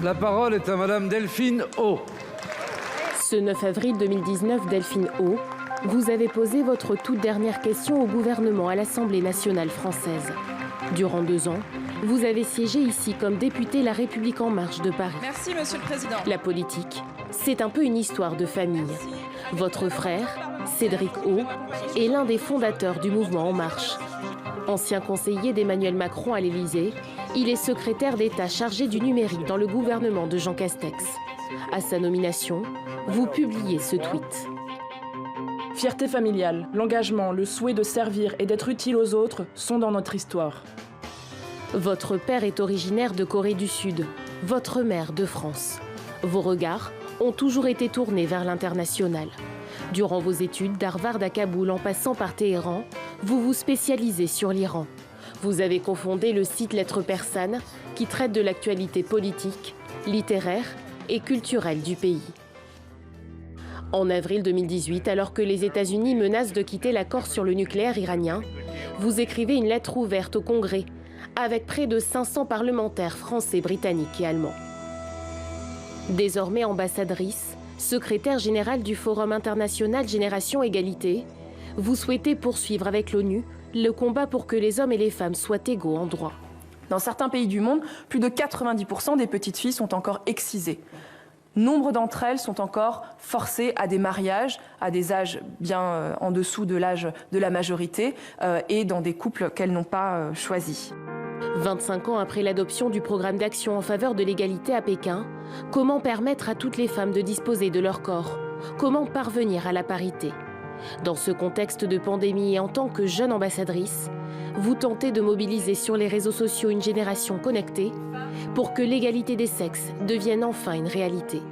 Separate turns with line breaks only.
La parole est à Madame Delphine O.
Ce 9 avril 2019, Delphine O, vous avez posé votre toute dernière question au gouvernement à l'Assemblée nationale française. Durant 2 ans, vous avez siégé ici comme députée La République En Marche de Paris.
Merci, Monsieur le Président.
La politique, c'est un peu une histoire de famille. Votre frère, Cédric O, est l'un des fondateurs du mouvement En Marche. Ancien conseiller d'Emmanuel Macron à l'Élysée, il est secrétaire d'État chargé du numérique dans le gouvernement de Jean Castex. À sa nomination, vous publiez ce tweet.
Fierté familiale, l'engagement, le souhait de servir et d'être utile aux autres sont dans notre histoire.
Votre père est originaire de Corée du Sud, votre mère de France. Vos regards ont toujours été tournés vers l'international. Durant vos études d'Harvard à Kaboul en passant par Téhéran, vous vous spécialisez sur l'Iran. Vous avez cofondé le site Lettres Persanes qui traite de l'actualité politique, littéraire et culturelle du pays. En avril 2018, alors que les États-Unis menacent de quitter l'accord sur le nucléaire iranien, vous écrivez une lettre ouverte au Congrès avec près de 500 parlementaires français, britanniques et allemands. Désormais ambassadrice, secrétaire générale du Forum international Génération Égalité, vous souhaitez poursuivre avec l'ONU le combat pour que les hommes et les femmes soient égaux en droit.
Dans certains pays du monde, plus de 90% des petites filles sont encore excisées. Nombre d'entre elles sont encore forcées à des mariages, à des âges bien en dessous de l'âge de la majorité et dans des couples qu'elles n'ont pas choisis.
25 ans après l'adoption du programme d'action en faveur de l'égalité à Pékin, comment permettre à toutes les femmes de disposer de leur corps? Comment parvenir à la parité? Dans ce contexte de pandémie et en tant que jeune ambassadrice, vous tentez de mobiliser sur les réseaux sociaux une génération connectée pour que l'égalité des sexes devienne enfin une réalité.